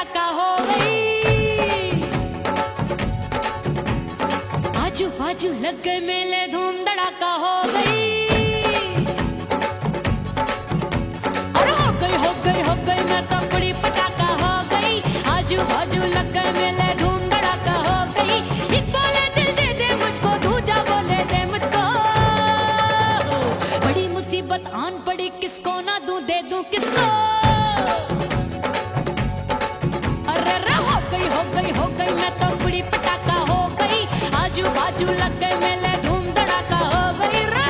धड़ाका हो गई। आजू बाजू लग गए मेले, धूम धड़ाका हो गई। अरे हो गई मैं तो बड़ी पटाखा हो गई। आजू बाजू लग गए मेले, धूम धड़ाका हो गई। एक बोले दिल दे दे मुझको, दूजा बोले दे मुझको। बड़ी मुसीबत आन पड़ी, किसको ना दूं दे दूं किसको। अरे हो गई मैं तो बड़ी पटाखा हो गई। आजू बाजू लग गए मेले, धूम धड़ाका हो गई रे।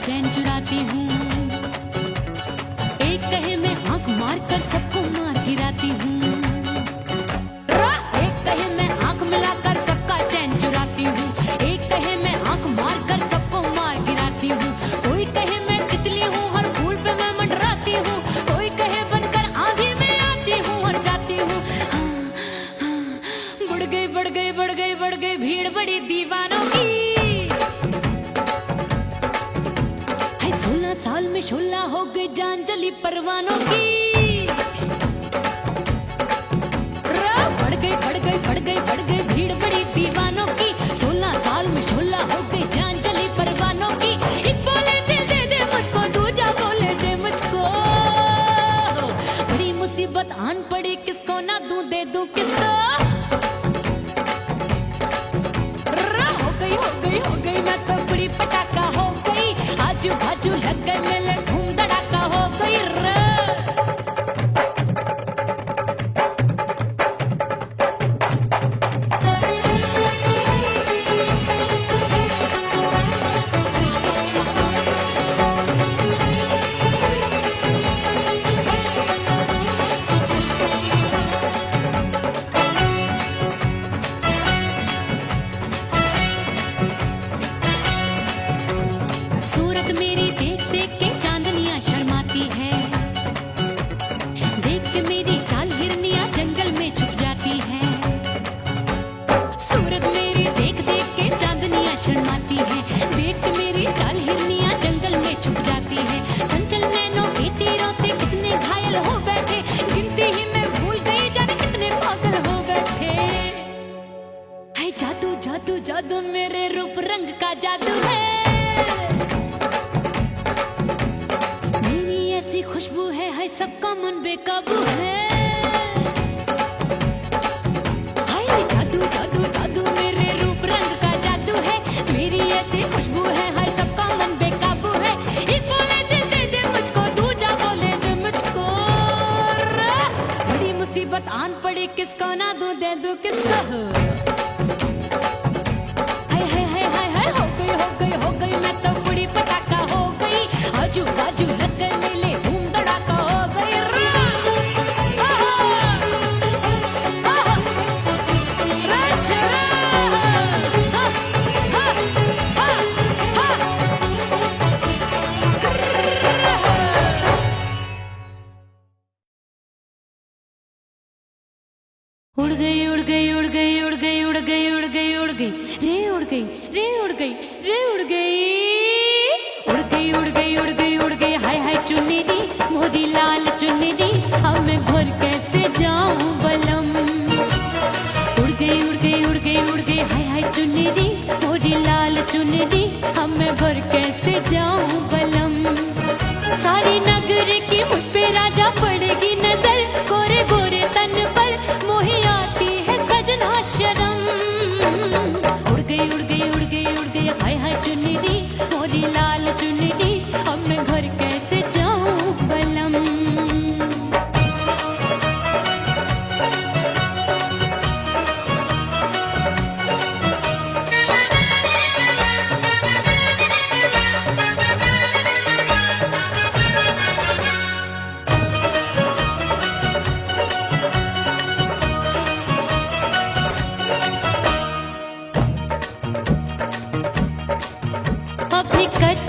चैन चुराती हूँ, एक कहे मैं आंख मार कर सबको मार गिराती हूँ। एक कहे मैं आंख मिलाकर सबका चैन चुराती हूँ, एक कहे मैं आंख मार कर सबको मार गिराती हूँ। कोई कहे मैं तितली हूँ, हर फूल पे मैं मंडराती हूँ। कोई कहे बनकर आंधी में आती हूँ और जाती हूँ। बढ़ गई भीड़ बड़ी दीवानों की। 16 साल में शोला हो गई जान जली परवानों की। बढ़ गई भीड़ बड़ी दीवानों की। 16 साल में शोला हो गई जान जली परवानों की। एक बोले दिल दे दे मुझको, दूजा बोले दे मुझको। बड़ी मुसीबत आन पड़ी, किसको ना दूं दे दूं किसको। हो गई मैं तो बड़ी पटाखा हो गई। आजू बाजू लग गए मेले, धूम धड़ाका हो गई रे। सूरत मेरी देख देख के चांदनियां शर्माती है। देख के मेरी चाल हिरनियां जंगल में छुप जाती है। सूरत मेरी देख देख के चांदनियां शर्माती है। देख के मेरी चाल हिरनियां जंगल में छुप जाती है। चंचल नैनों के तीरों से कितने घायल हो बैठे, गिनती ही मैं भूल गई जाने कितने पागल हो बैठे। है जादू जादू जादू मेरे रूप रंग का जादू है। खुशबू है सबका मन बेकाबू है। हाय जादू जादू जादू मेरे रूप रंग का जादू है। मेरी ऐसी खुशबू है, हाय सबका मन बेकाबू है। एक बोले दिल दे दे मुझको, दूजा बोले दे मुझको। बड़ी मुसीबत आन पड़ी, किसको ना दूं दे दूं किसको। हो गई मैं तो बड़ी पटाखा हो गई। आजू बाजू लग गए मेले, धूम धड़ाका हो गई रे। उड़ गई उड़ गई उड़ गई उड़ गई उड़ गई उड़ गई उड़ गई रे, उड़ गई रे, उड़ गई रे, उड़ गई उड़ गई उड़ गई उड़ गई उड़ गई। हाय हाय चुन्नी दी मोदी लाल चुन्नी दी, अब मैं घर कैसे जाऊं बलम। उड़ गई उड़ गई उड़ गई उड़ गई हाय हाय चुन्नी दी मोदी लाल चुन्नी दी, अब मैं घर कैसे जाऊं बलम। सारी नगर की मुझ पे राजा पड़ेगी नजर, गोरे गोरे तन पर मोही आती है सजना शर्म। उड़ गई उड़ गई उड़ गई उड़ गई हाय हाय चुन्नी दी मोदी लाल चुन्नी दी, अब मैं घर कैसे जाऊं बलम।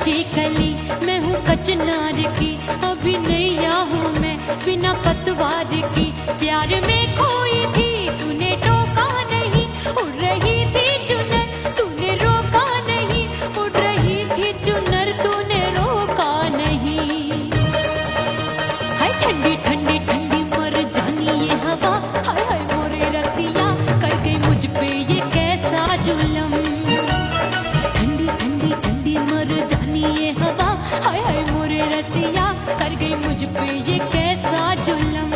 कच्ची कली मैं हूँ कचनार की, अभी नैया हूँ मैं बिना पतवार की। प्यार में खोई थी तूने टोका नहीं, उड़ रही थी चुनर तूने रोका नहीं, उड़ रही थी चुनर तूने रोका नहीं। हाय ठंडी ठंडी ठंडी मर जानी ये हवा, हाय हाय मोरे रसिया कर गई मुझ पे ये कैसा जुल्म। ठंडी ठंडी ठंडी मर जानी ये हवा, हाय हाय मोरे रसिया कर गई मुझ पे ये कैसा जुल्म।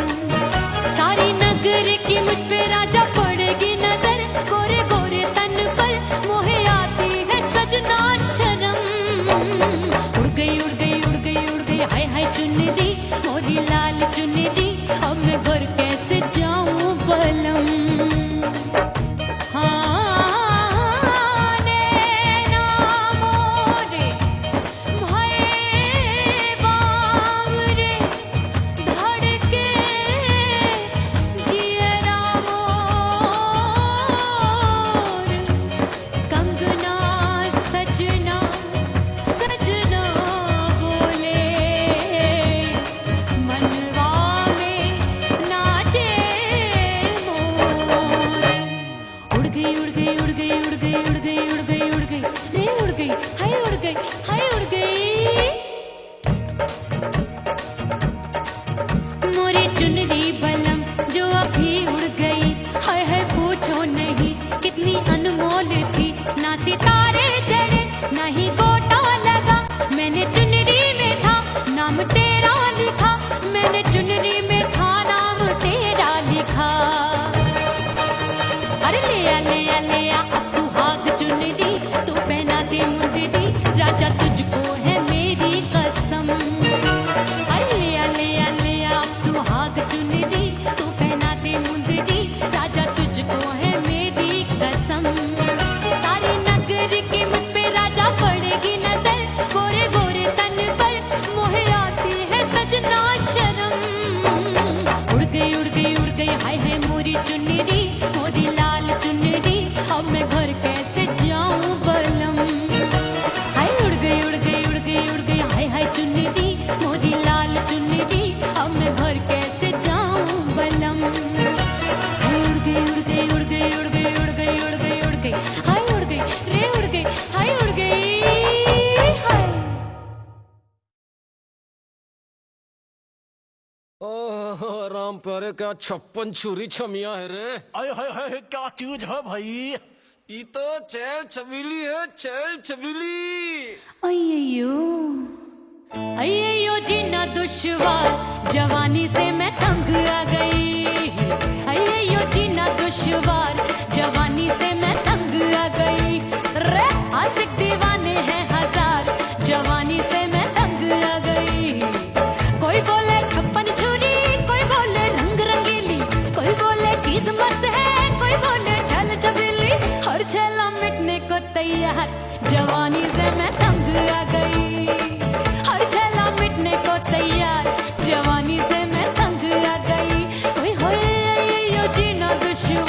सारी नगर की मुझ पे राजा पड़ेगी नजर, गोरे गोरे तन पर मोहे आती है सजना शर्म। उड़ गई उड़ गई उड़ गई उड़ गई हाय हाय चुनरी मोरी लाल चुनरी, अब मैं घर कैसे जाऊं बलम। हाँ नैना मोरे भये बावरे, धड़के जियरा मोर, कंगना सजना सजना बोले, मनवा में नाचे मोर। उड़ गई उड़ गई उड़ गई उड़ गई उड़ गई उड़ गई उड़ गई रे उड़ गई हाय उड़ गई हाय उड़ गई। मोरी चुनरी बलम जो अभी उड़ गई, हाय हाय पूछो नहीं कितनी अनमोल थी। ना सितारे जड़े ना ही गोटा लगा, मैंने चुनरी में था नाम तेरा लिखा, मैंने चुनरी में था नाम तेरा लिखा। अरे ले आ अब सुहाग चुनरी तू पहना दे मुंदरी, राजा तुझको है मेरी कसम। अरे ले आ अब सुहाग चुनरी तू पहना दे मुंदरी, राजा तुझको है मेरी कसम। सारी नगर की मुझ पे राजा पड़ेगी नजर, गोरे गोरे तन पर मोहे आती है सजना शर्म। उड़ गई उड़ गई उड़ गई हाय हाय मोरी चुनरी मोरी लाल चुनरी, अब मैं घर कैसे जाऊं बलम। हाय उड़ गई उड़ गई उड़ गई उड़ गई हाय हाय चुनरी मोरी लाल चुनरी, अब मैं घर कैसे जाऊं बलम। हाय उड़ गई उड़ गई उड़ गई उड़ गई उड़ गई उड़ गई उड़ गई हाय उड़ गई रे उड़ गई हाय उड़ गई हाय। ओह राम प्यारे क्या 56 छुरी छमिया है रे। आय हाय हाय क्या चीज है भाई। ये तो चैल छबीली है, चैल छबीली। अय्यो अय्यो जीना दुश्वार जवानी से मैं तंग आ गई। अय्यो जीना दुश्वार जवानी से मैं तंग आ गई। रे आशिक दीवाने हैं हजार, जवानी से मैं तंग आ गई। कोई बोले 56 छुरी, कोई बोले रंग रंगीली, कोई बोले चीज मस्त है, कोई बोले छल छबीली। हर छेला मिटने को तैयार, जवानी से मैं तंग आ गई। हर छेला मिटने को तैयार, जवानी से मैं तंग आ गई। ओए होए यो जीना दुश्वार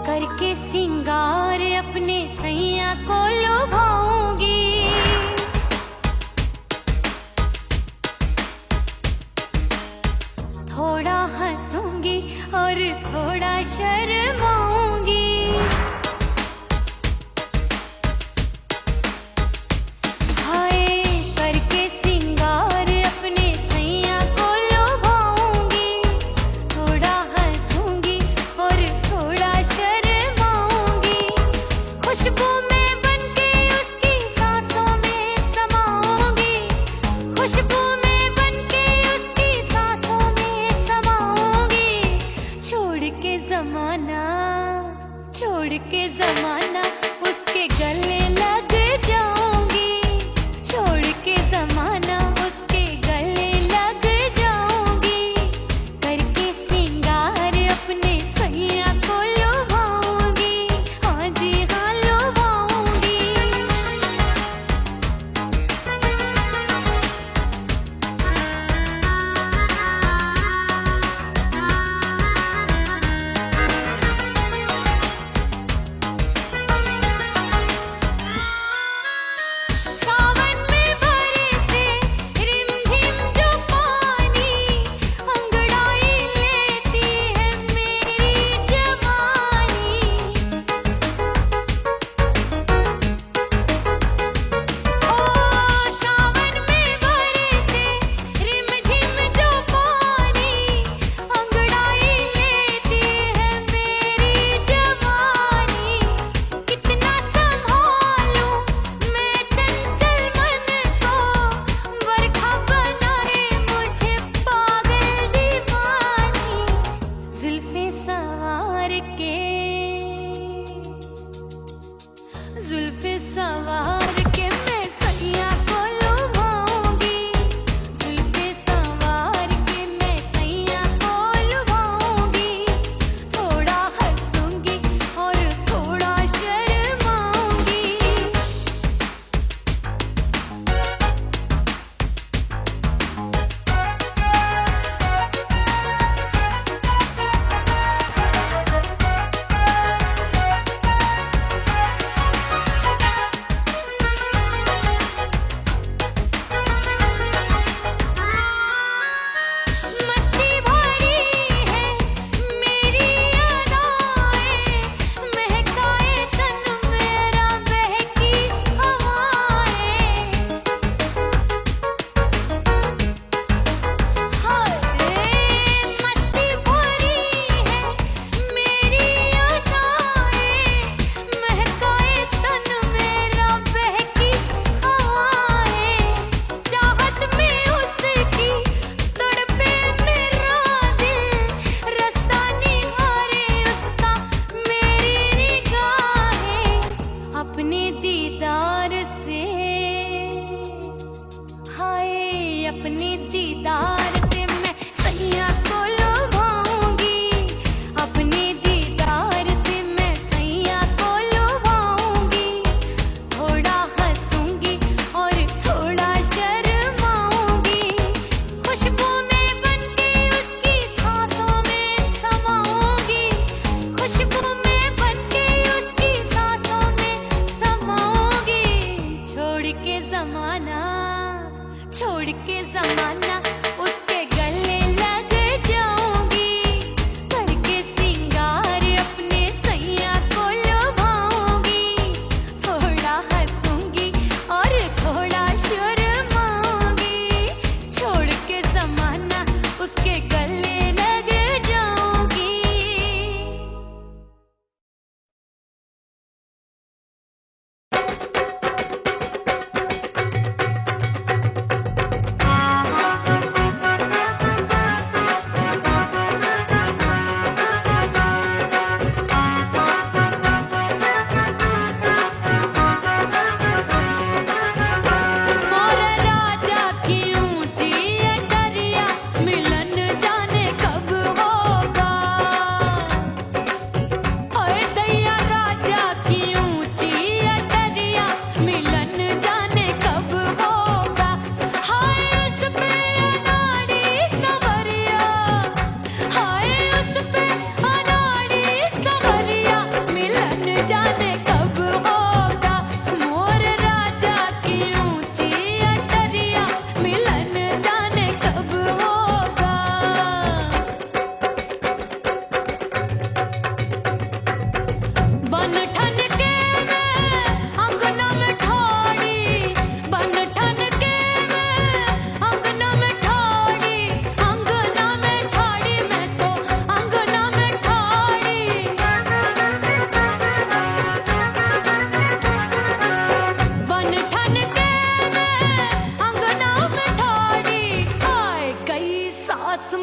करके सिंगार अपने सैया को लुभाऊंगी, थोड़ा हंसूंगी और थोड़ा शर्माऊंगी। हाय करके सिंगार अपने सैया को लुभाऊंगी, थोड़ा हंसूंगी और थोड़ा शर्माऊंगी। खुशबू में बनके उसकी सांसों में समाऊंगी, खुशबू में बनके उसकी सांसों में समाऊंगी। छोड़ के जमाना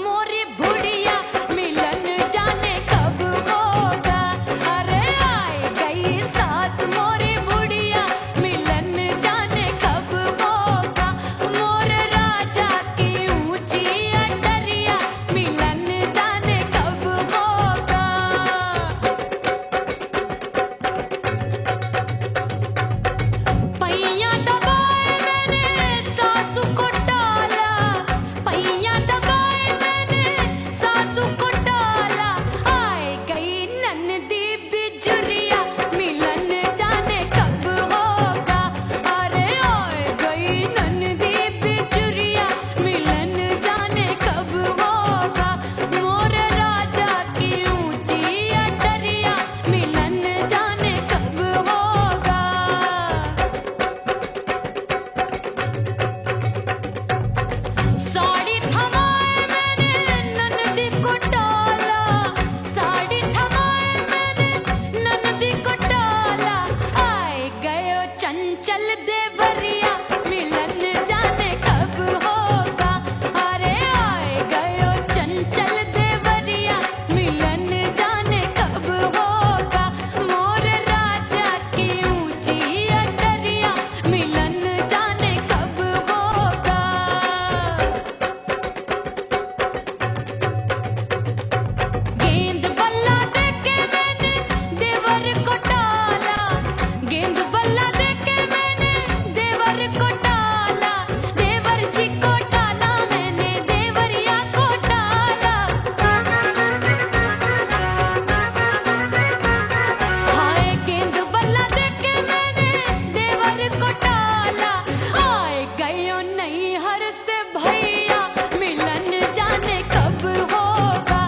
मोरी बुढ़िया मिलन जाने कब होगा। अरे आए गई सास मोरी बुढ़िया मिलन जाने कब होगा। मोर राजा की ऊंची अटरिया मिलन जाने कब होगा। पैया दबाए मैंने सासू को डाला, पैया दबाए मैंने सासू को डाला। आए गई ननदी बिजुरिया मिलन जाने कब होगा। अरे आए गई ननदी बिजुरिया मिलन जाने कब होगा। मोर राजा की ऊंची अटरिया मिलन जाने कब होगा। साड़ी थमाए मैंने ननदी को डाला, साड़ी थमाए मैंने ननदी को डाला। आए गयो चंचल देवरिया मिलन जाने कब होगा। अरे आए गयो चंचल देवरिया मिलन जाने कब होगा। मोर राजा की ऊंची अटरिया मिलन जाने कब होगा। गेंद बल्ला देके मैंने देवर को डाला, गेंद बल्ला देके मैंने देवर को डाला। देवर जी को डाला मैंने देवरिया को डाला। हाय गेंद बल्ला देके मैंने देवर को डाला। आए गयो नैहर से भैया मिलन जाने कब होगा।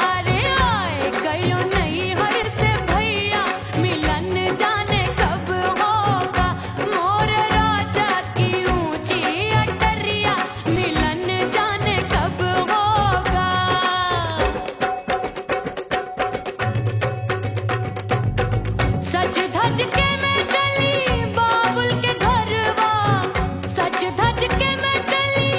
अरे आए गयो नैहर से भैया मिलन जाने कब होगा। मोर राजा की ऊंची अटरिया मिलन जाने कब होगा। सज धज के मैं चली बाबुल के घरवा, सज धज के मैं चली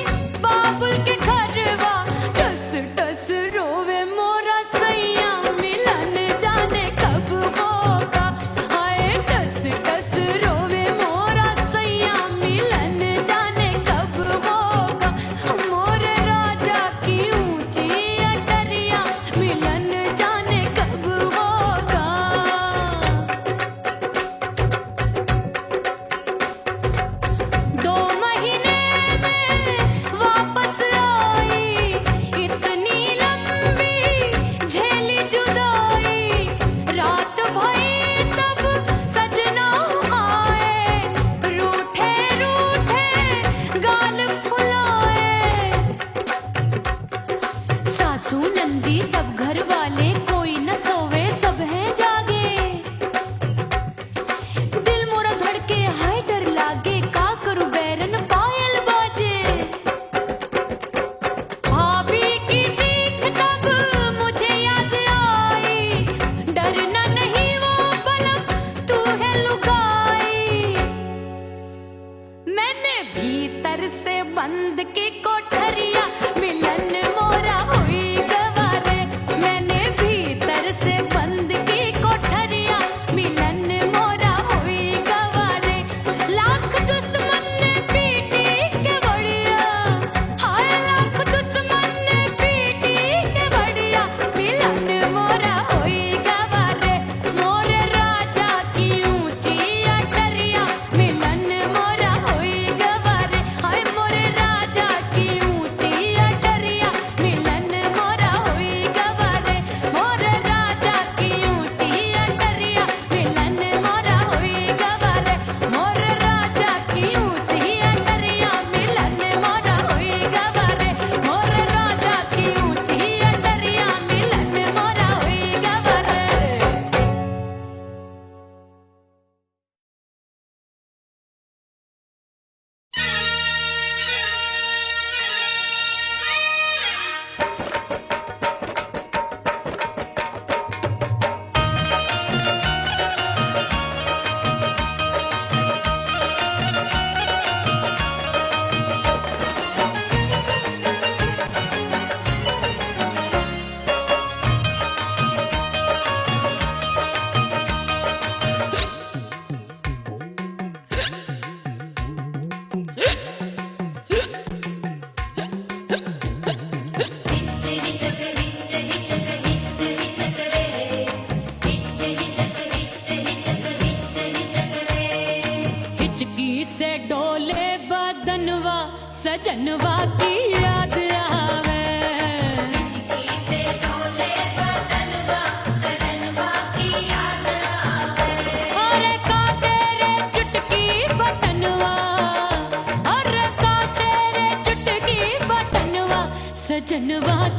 बाबुल के घरवा। टस टस रोवे मोरा सैया मिलन जाने कब होगा। हाय टस टस रोवे मोरा सैया मिलन जाने कब होगा। मोर राजा की ऊंची अटरिया मिलन जाने कब होगा। 2 महीने में वापस आई, इतनी लंबी झेली जुदाई। रात भई तब सजना आए, रूठे रूठे गाल फुलाए। सासू नंदी सब घर वाले कोई न सोवे सब हैं जागे। दिल मोरा धड़के हाय डर लागे का करूं बैरन पायल बाजे। भाभी की सीख तब मुझे याद आई, डरना नहीं वो बलम तू है लुगाई। मैंने भीतर से बंद की कोठरिया मिलन मोरा हुई गवारे। मैंने भी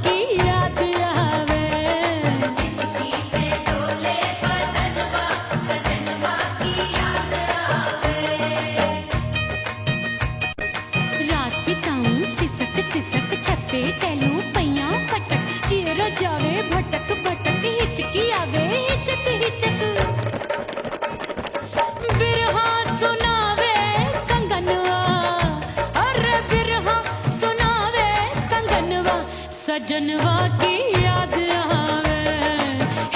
की याद आवे। रात बिताऊं सिसक सिसक छत पे टहलूं पैया पटक चेहरा जावे भटक भटक हिचकी आवे हिचक हिचक। बिरहा सुनावे कंगनवा अरे बिरहा सुनावे कंगनवा सजनवा की याद आवे।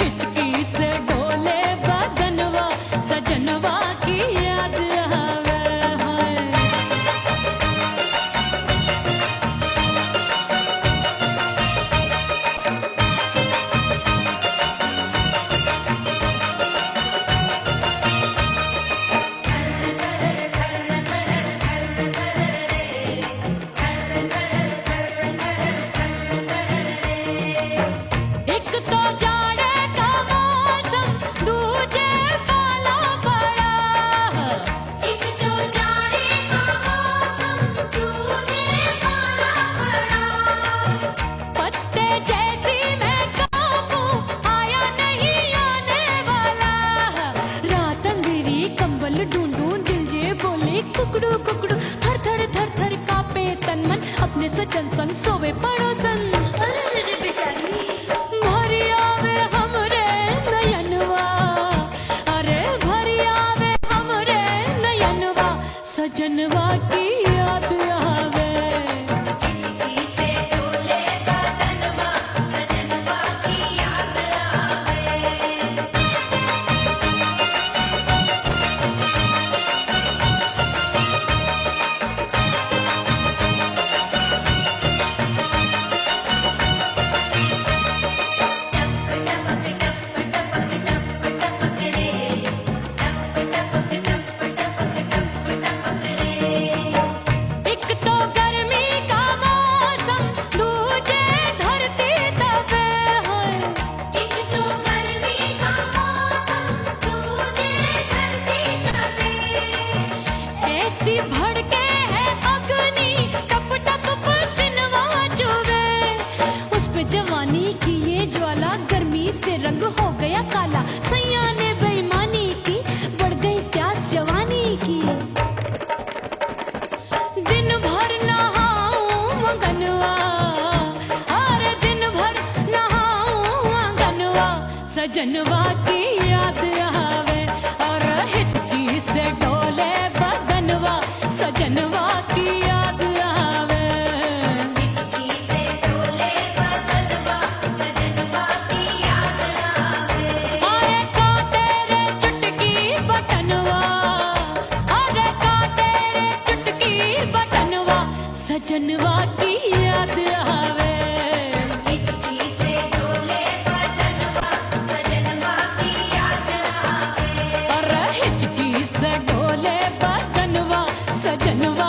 हिचकी से डोले बदनवा सजनवा की याद आवे। हाय एक तो जाड़े का मौसम दूजे पाला पड़ा। एक तो जाड़े का मौसम दूजे पाला पड़ा। पत्ते जैसी मैं कांपूं आया नहीं आने वाला। रात अंधेरी कंबल ढूंढूं दिल ये बोले कुकड़ू कुकड़ू थर थर थर थर कांपे तन मन अपने सजन संग सोवे पड़ोसन। भरी आवे हमरे नयनवा अरे भरी आवे हमरे नयनवा सजनवा की याद आवे। एक तो गर्मी का मौसम दूजे धरती तपे है। एक तो गर्मी का मौसम दूजे धरती तपे। ऐसी भड़के है अग्नि टप टप पसीनवा चुभे। उस पे जवानी की ये ज्वाला गर्मी से रंग हो गया काला। सैया ने बेईमानी की बढ़ गई प्यास जवानी की। दिन भर नहाऊं आंगनवा अरे दिन भर नहाऊं आंगनवा सजनवा की याद आवे। और हिचकी से डोले बदनवा सजनवा की याद आवे। अरे काटे रे चुटकी बटनवा अरे काटे रे चुटकी बटनवा सजनवा की याद आवे। अरे हिचकी से डोले बदनवा सजनवा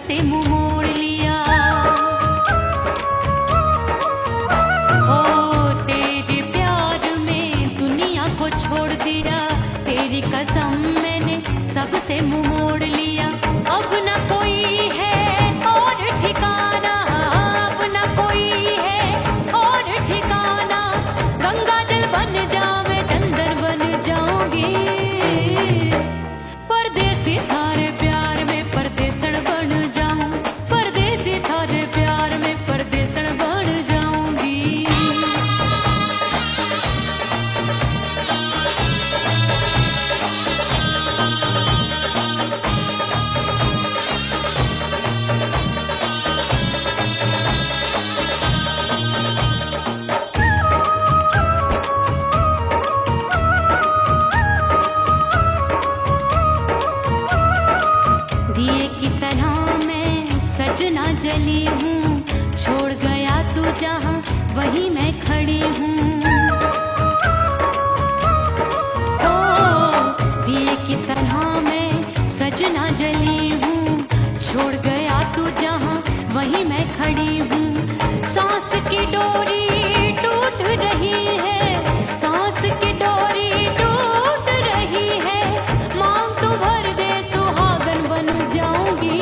से मुंह मोड़ लिया। हो तेरे प्यार में दुनिया को छोड़ दिया, तेरी कसम मैंने सबसे मुंह मोड़ लिया। अब न कोई है और ठिकाना, अब न कोई है और ठिकाना। गंगा जल बन जावे चंदन बन जाऊंगी, परदेसी थारे प्यार में परदेसण बन जाऊं, परदेसी थारे प्यार में परदेसण बन जाऊंगी। दिए की तरह मैं सजना जली हूँ, छोड़ गया तू जहाँ वहीं मैं खड़ी हूँ। ओ दिए की तरह मैं सजना जली हूँ, छोड़ गया तू जहाँ वहीं मैं खड़ी हूँ। सांस की डोरी टूट रही है, सांस की डोरी टूट रही है। मांग तू भर दे सुहागन बन जाऊंगी,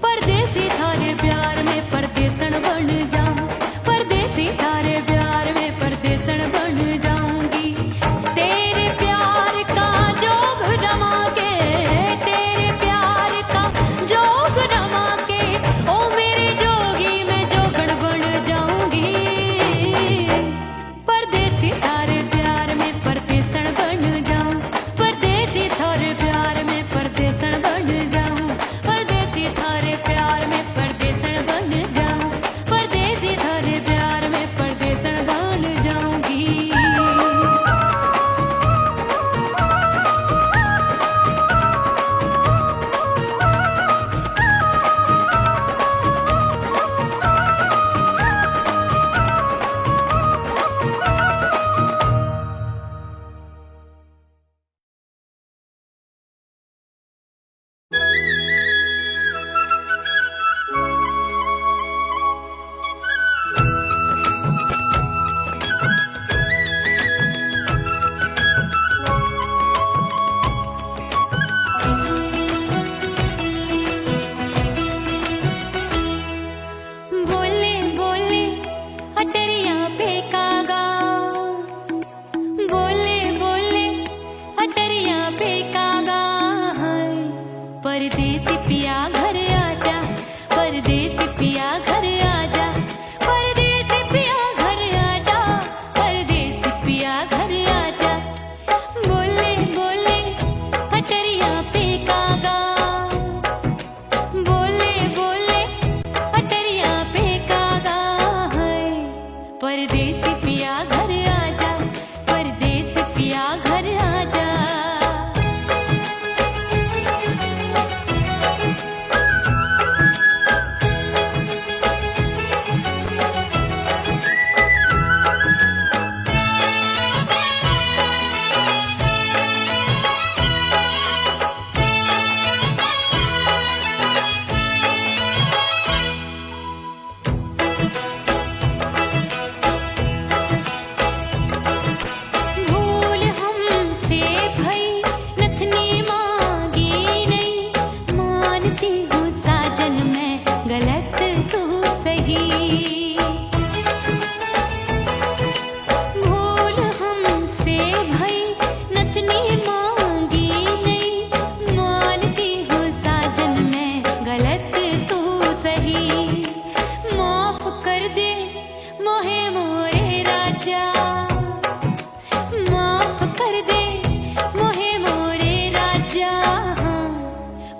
परदेसी थारे प्यार में परदेसण बन जाऊं, परदेसी थारे प्यार में परदेसण बन जाऊंगी। तेरे प्यार का जोग रमा के, तेरे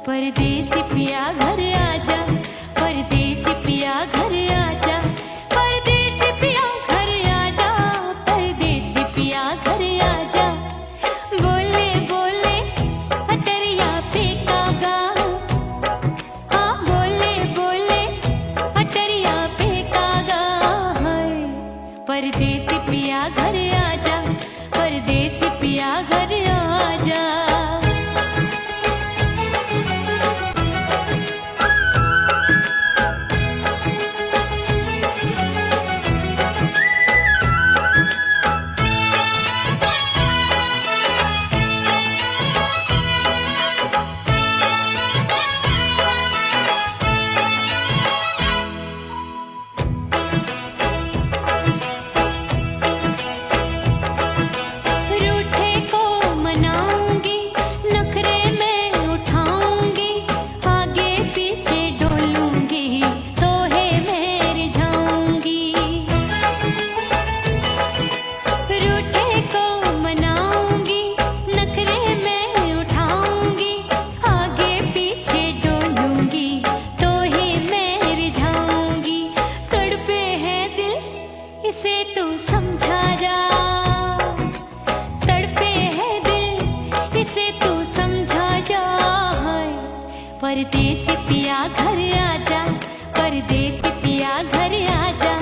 परदेसी पिया घर आजा, परदेसी पिया घर आजा, परदेसी पिया घर आजा, परदेसी पिया घर आजा। बोले बोले अटरिया पे कागा, हाँ बोले बोले अटरिया पे कागा है। परदेसी पिया घर आजा, परदेसी पिया घर आजा। रूठे को मनाऊंगी, नखरे में उठाऊंगी, आगे पीछे डोलूंगी, तोहे में रिझाऊंगी। रूठे को मनाऊंगी, नखरे में उठाऊंगी, आगे पीछे डोलूंगी, तोहे में रिझाऊंगी। तड़पे है दिल इसे तू समझा जा, तड़पे है दिल इसे तू समझा जा। परदेसी पिया घर आजा, परदेसी पिया घर आजा,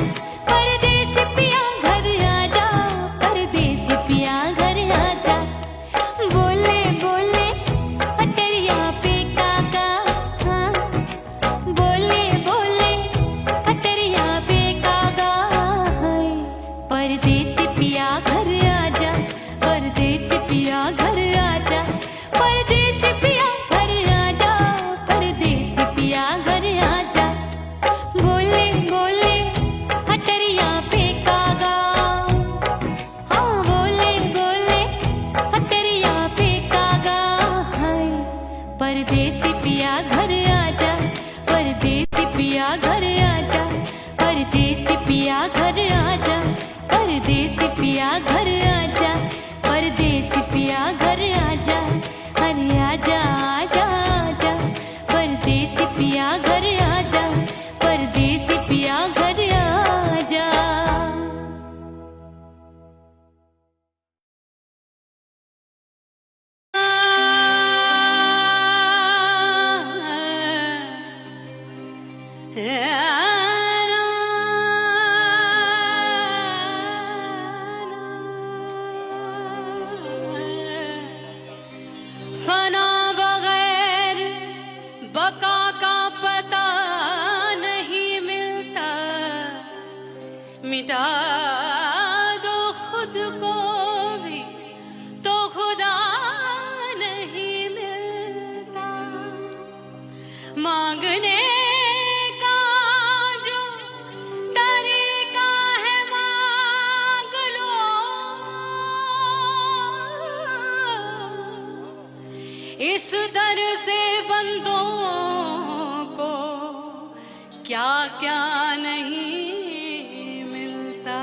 परदेसी पिया घर आजा, परदेसी पिया घर आजा। बोले बोले अटरिया पे कागा, हाँ बोले बोले अटरिया पे कागा है। परदेसी पिया घर आजा, परदेसी पिया घर आजा, परदेसी पिया घर आजा, परदेसी पिया घर आजा। बोले बोले अटरिया पे कागा, हाँ बोले बोले अटरिया पे कागा है। परदेसी पिया घर आजा, परदेसी पिया घर आजा, परदेसी पिया घर आजा, परदेसी पिया घर आजा, परदेसी पिया घर आजा। अरे आजा आजा आजा, परदेसी पिया घर आजा, परदेसी पिया घर आजा। फना बगैर बका का पता नहीं मिलता, मिटा दो खुद को भी तो खुदा नहीं मिलता। मांगने का जो तरीका है मांग लो, इस दर से बंदों को क्या क्या नहीं मिलता।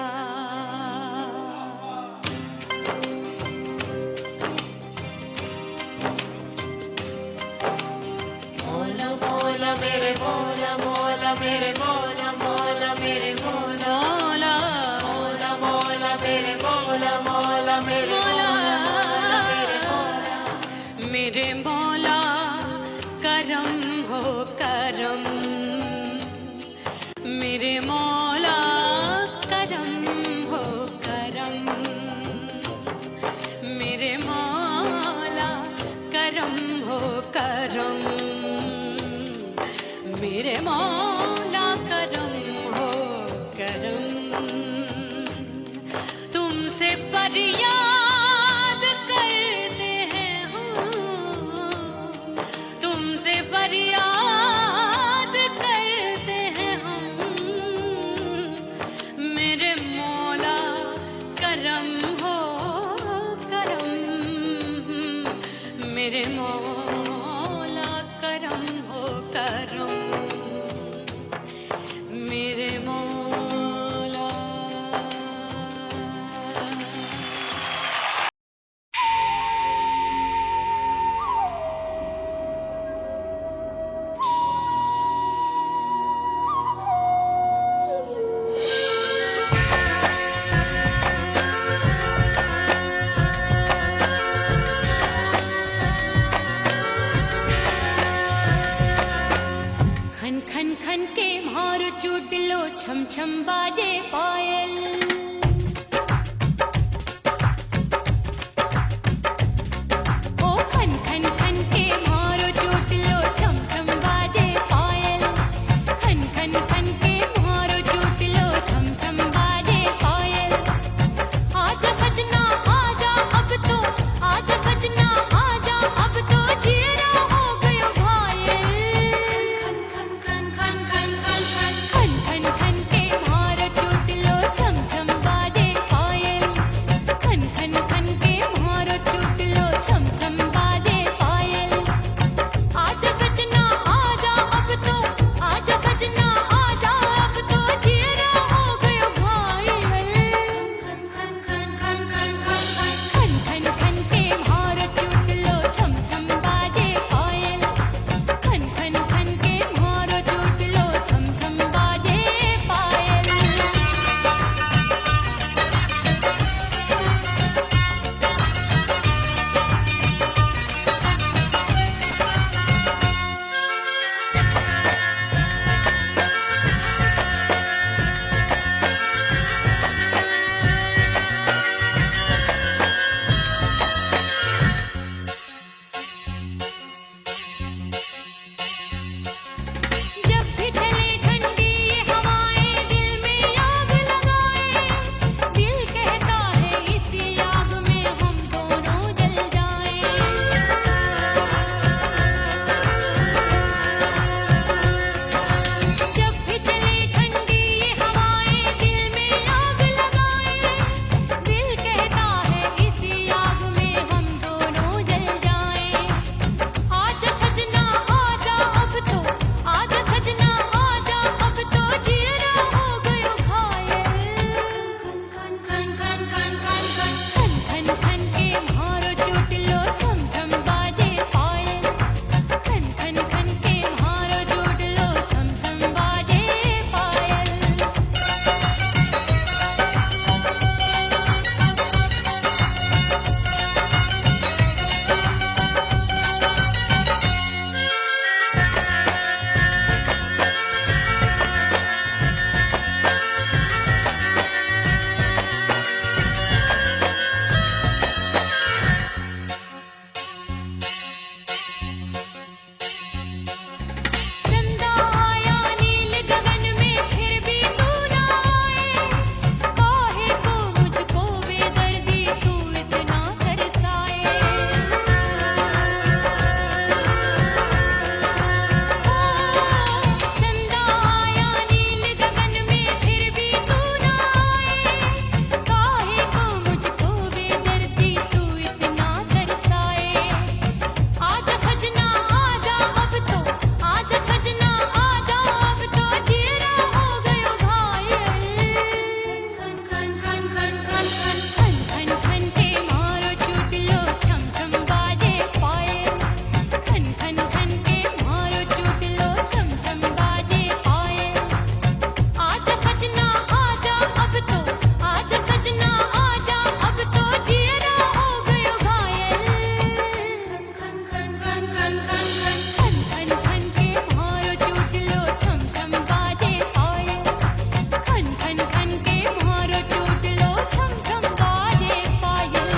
मौला मौला मेरे मौला, मौला मेरे मौला, मौला मेरे मौला, मौला मौला मेरे मौला, मौला मेरे मौला, मौला मेरे मौला। मेरे मौला करम हो करम, मेरे मौला करम हो करम, मेरे मौला करम हो करम, मेरे मौला करम हो करम। तुमसे फरियाद करते हैं हम, तुमसे फरियाद करते हैं हम, मेरे मौला करम हो करम, मेरे मौला चूट लो छम छम बाजे पायल। ओ खन खन खन के मारो चूट लो छम छम बाजे पायल। खन खन खन के मारो चूट लो छम छम बाजे पायल। आजा सजना आजा अब तो, आजा सजना आजा अब तो जीरा हो गयो घायल। खन खन खन खन खन खन खन खन के मारो चूट लो छम छम बाजे पायल। खन खन खन के मारो चूट लो छम छम बाजे पायल। आजा सजना आजा अब तो, आजा सजना आजा अब तो जीरा हो गयो घायल। खन खन खन खन खन खन खन के मारो चूट लो छम छम बाजे पायल। खन खन खन के मारो चूट लो छम छम बाजे पायल। जब भी चले ठंडी ये हवाएं दिल में आग लगाए। दिल कहता है इसी आग में हम दोनों जल जाएं। जब भी चले ठंडी ये हवाएं दिल में आग लगाए। दिल कहता है इसी आग में हम दोनों जल जाएं। आजा सजना आजा अब तो, आजा सजना आजा अब तो जीरा हो गयो घायल। खन खन खन खन खन खन खन के मारो चूट लो छम छम बाजे पायल। खन खन खन के मारो चूट लो छम छम बाजे पायल। चंदा आया नील गगन में फिर भी तू ना आए। काहे को मुझको बेदर्दी तू इतना तरसाए। चंदा आया नील गगन में फिर भी तू ना आए। काहे को मुझको बेदर्दी तू इतना तरसाए। आजा सजना आजा अब तो, आजा सजना आजा अब तो जीरा हो गयो घायल। खन खन खन खन खन खन खन के मारो चूट लो छम छम बाजे पायल। खन खन खन के मारो चूट लो छम छम बाजे पायल। आजा सजना आजा अब तो, आजा सजना आजा अब तो जीरा हो गयो घायल। खन खन खन खन खन खन खन के मारो चूट लो छम छम बाजे पायल। खन खन खन के मारो चूट लो छम छम बाजे पायल।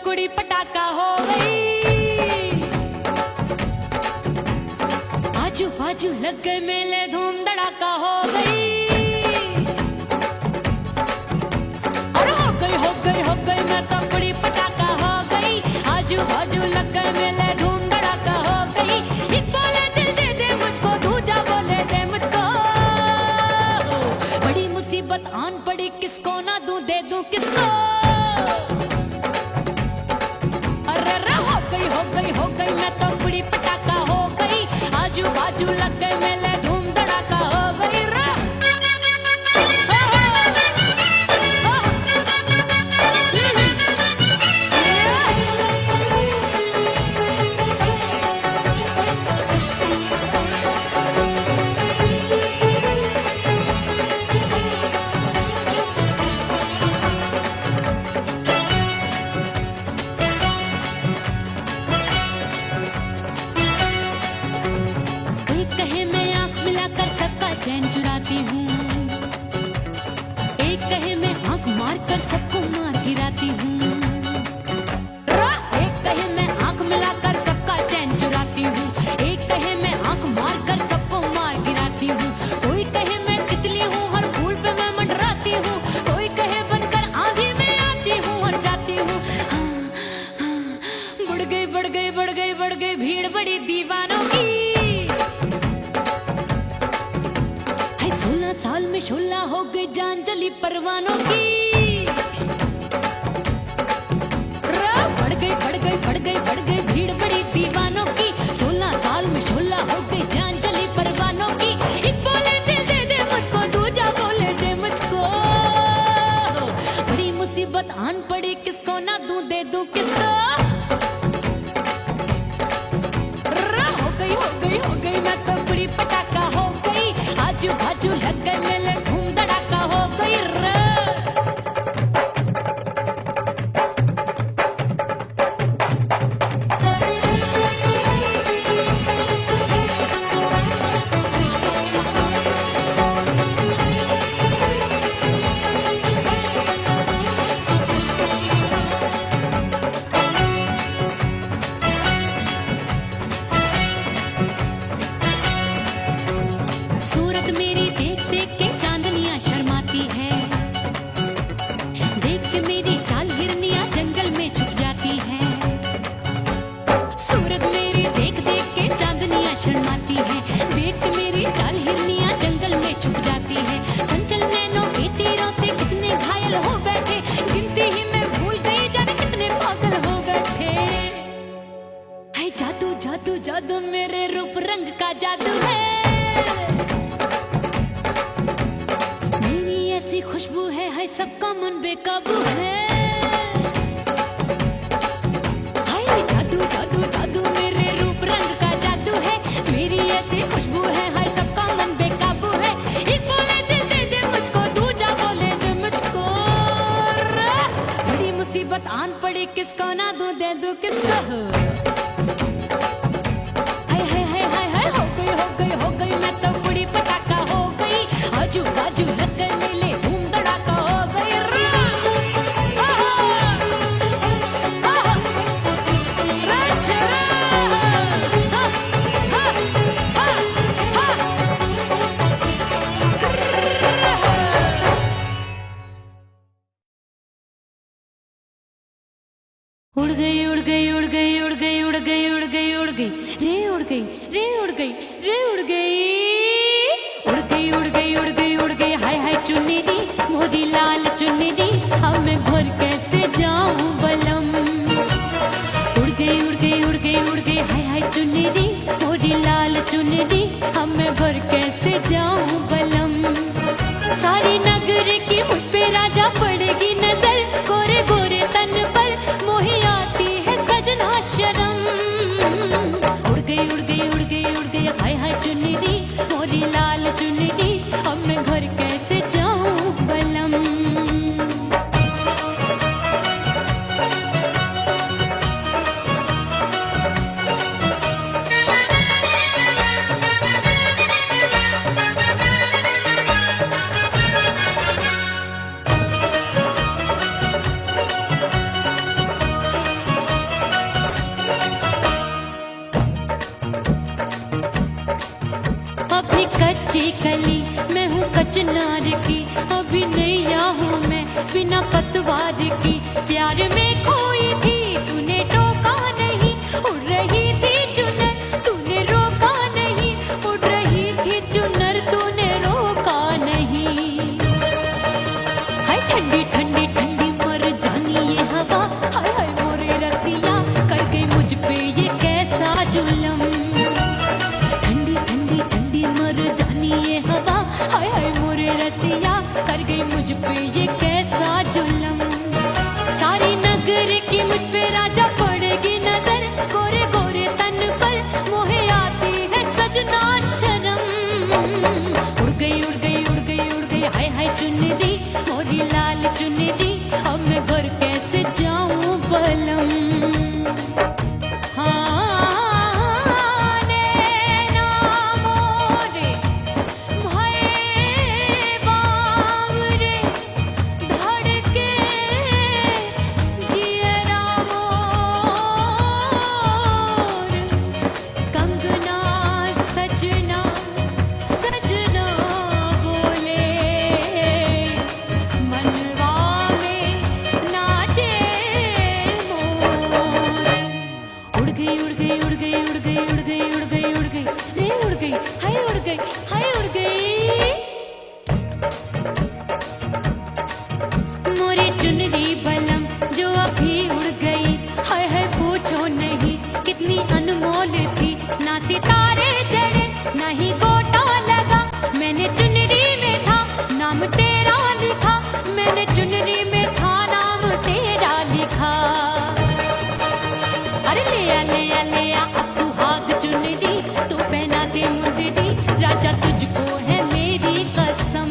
कुड़ी पटाखा हो गई। आजू बाजू लग गए मेले, धूम धड़ाका हो गई। गई मैं तो बड़ी पटाखा हो गई, आजू बाजू लग गए मेले धूम धड़ाका हो गई। एक बोले दिल दे दे मुझको, दूजा बोले दे मुझको, बड़ी मुसीबत आन पड़ी, किसको ना दूं दे दूं किसको। अरे रे हो गई मैं तो बड़ी पटाखा हो गई, आजू बाजू लग गए मेले धूम धड़ाका हो गई रे। चैन चुराती हूँ, एक कहे मैं आंख मार कर सबको मार गिराती हूँ, एक कहे मैं आंख मिलाकर सबका चैन चुराती हूँ, एक कहे मैं आंख मार कर सबको मार गिराती हूँ। कोई कहे मैं तितली हूँ, हर फूल पे मैं मंडराती हूँ, कोई कहे बनकर आंधी में आती हूँ और जाती हूँ। बढ़ गई भीड़ बड़ी दीवानों की, 16 साल में शोला हो गई जान जली परवानों की। बढ़ गई भीड़ बड़ी दीवानों की, 16 साल में शोला हो गई जान जली परवानों की। एक बोले दिल दे दे मुझको, दूजा बोले दे मुझको, बड़ी मुसीबत आन पड़ी, किसको ना दूं दे दूं किसको। हो गई मैं तो बड़ी पटाखा हो गई, आजू बाजू लग गए मेले धूम धड़ाका हो गई रे। सूरत मेरी देख देख के चांदनियां शर्माती है, देख के मेरी चाल हिरनियां जंगल में छुप जाती है। सूरत मेरी देख देख के चांदनियां शर्माती है, देख के मेरी चाल हिरनियां जंगल में छुप जाती है। चंचल नैनों के तीरों से कितने घायल हो बैठे, गिनती ही मैं भूल गई जाने कितने पागल हो बैठे। है जादू जादू जादू मेरे रूप रंग का जादू है, खुशबू है सबका मन बेकाबू है। हाय जादू जादू जादू मेरे रूप रंग का जादू है, मेरी ऐसी खुशबू है हाय सबका मन बेकाबू है। एक बोले दिल दे दे मुझको, दूजा बोले दे मुझको, बड़ी मुसीबत आन पड़ी, किसको ना दूं दे दूं किसको। हाय हो गई मैं तो बड़ी पटाखा हो गई, आजू बाजू लग गए मेले धूम धड़ाका हो गई रे। उड़ गई उड़ गई उड़ गई उड़ गई उड़ गई उड़ गई उड़ गई रे उड़ गई रे उड़ गई रे उड़ गई उड़ गई उड़ गई उड़ गई उड़ गई। हाय हाय चुन्नी दी मोदी लाल चुन्नी दी, अब मैं घर कैसे जाऊं बलम। उड़ गई उड़ गई उड़ गई उड़ गई हाय हाय चुन्नी दी मोदी लाल चुन्नी दी, अब मैं घर कैसे जाऊं बलम। सारी नगर की मुझ पे राजा पड़ेगी नजर, गोरे गोरे तन पर मोही आती है सजना शर्म। उड़ गई उड़ गई उड़ गई उड़ गई हाय हाय चुन्नी दी मोरी लाल चुन्नी दी, अब मैं घर कैसे जाऊं बलम। कच्ची कली मैं हूँ कचनार की, अभी नैया हूँ मैं बिना पतवार की। प्यार में खोई थी तूने टोका नहीं, उड़ रही थी चुनर तूने रोका नहीं, उड़ रही थी चुनर तूने रोका नहीं। हाय ठंडी ठंडी ठंडी मर जानी ये हवा, हाय हाय मोरे रसिया कर गई मुझ पे ये कैसा जुल्म। ठंडी ठंडी ठंडी मर जानी ये हवा, हाय हाय मोरे रसिया कर गई मुझ पे ये कैसा जुल्म। सारी नगर की मुझ पे राजा पड़ेगी नजर, गोरे गोरे तन पर मोहे आती है सजना शर्म। उड़ गई उड़ गई उड़ गई उड़ गई हाय हाय चुनरी मोरी लाल चुनरी, अब मैं घर कैसे जाऊं बलम। हाँ नैना मोरे भये बावरे, धड़के जियरा मोर, कंगना सजना सजना बोले, मनवा में नाचे मोर। उड़ गई उड़ गई उड़ गई उड़ गई उड़ गई उड़ गई उड़ गई रे उड़ गई हाय उड़ गई हाय उड़ गई। मोरी चुनरी बलम जो अभी उड़ गई, हाय हाय पूछो नहीं कितनी अनमोल थी। ना सितारे जड़े ना ही गोटा लगा, मैंने चुनरी में था नाम तेरा लिखा, मैंने चुनरी में था नाम तेरा लिखा। अरे ले आ अब सुहाग चुनरी, तू पहना दे मुंदरी राजा तुझको है मेरी कसम।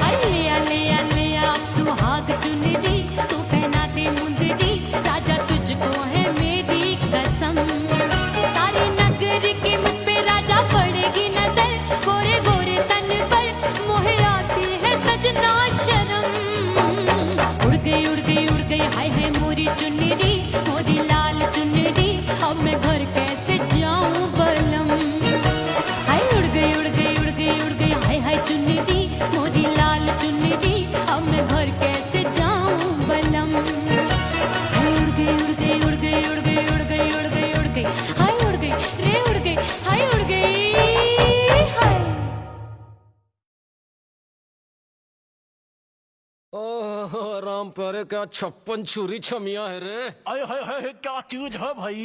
अरे ले आ अब सुहाग चुनरी, तू पहना दे मुंदरी राजा तुझको है मेरी कसम। सारी नगर की मुझ पे राजा पड़ेगी नजर, गोरे गोरे तन पर मोहे आती है सजना शर्म। उड़ गई उड़ गई उड़ गई हाय हाय मोरी चुनरी मोरी लाल चुनरी, अब मैं घर कैसे जाऊं बलम। हाय उड़ गई उड़ गई उड़ गई उड़ गई हाय हाय चुनरी मोरी लाल चुनरी, अब मैं घर कैसे जाऊं बलम। हाय उड़ गई उड़ गई उड़ गई उड़ गई उड़ गई उड़ गई उड़ गई हाय उड़ गई रे उड़ गई हाय उड़ गई हाय। ओह राम प्यारे क्या 56 छुरी छमिया है रे। अरे हाय हाय क्या चीज है भाई।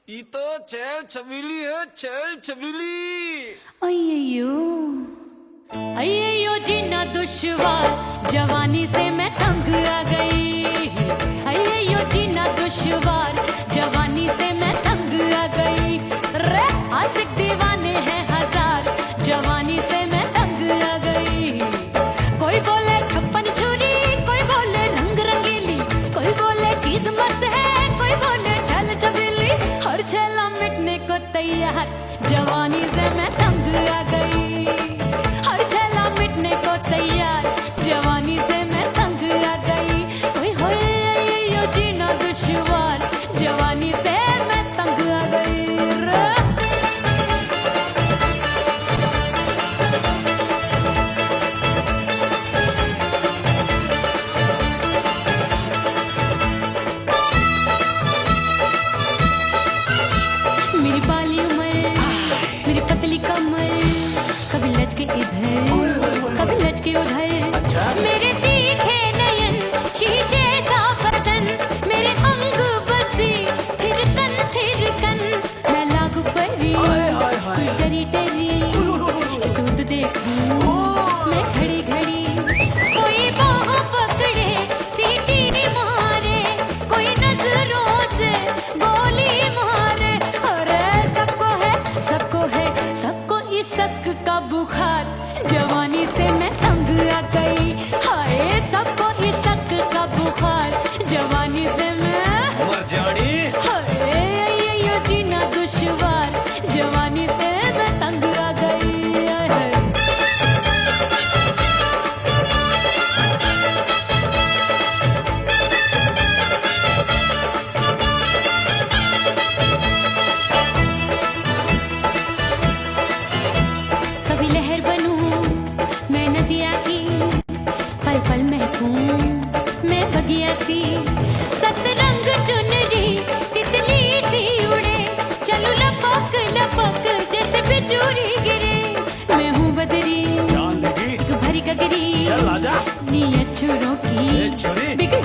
ये तो चैल छबीली है, चैल छबीली। अय्यो अय्यो जीना दुश्वार, जवानी से मैं तंग आ गई। अय्यो जीना दुश्वार, जवानी से मैं तंग आ गई। रे आशिक दीवाने हैं हजार, जवानी से मैं तंग आ गई। कोई बोले 56 छुरी, कोई बोले रंग रंगीली, कोई बोले चीज मस्त है, कोई बोले छल छबीली। हर छेला मिटने को तैयार, जवानी से मैं तंग आ गई। हर छेला मिटने को तैयार, जवानी से मैं तंग आ गई। ओए होए यो जीना दुश्वार, जवानी से मैं तंग आ गई रे। मेरी बाली उमर, मेरी पतली कमर, कभी लचके इधर कभी लचके उधर। मेरे तीखे नयन शीशे का बदन, मेरे अंग बसी थिरकन मैं लागू परी डरी डरी दूध देखूं मैं घड़ी घड़ी। कोई बाह पकड़े सीटी मारे, कोई नजरों से गोली मारे। अरे सबको इस शक का बुखार, जवानी से मैं तंग आ गई। हाय सबको इस शक का बुखार, जवानी से मैं मर जानी। हाय यो जीना दुश्वार, जवानी से मैं तंग आ गई। हाय कभी लहर बनूं चूरी गिरे मैं हूँ बदरी जान लगी एक भरी गगरी चल आजा नी अच्छों की ए छुरी बिगड़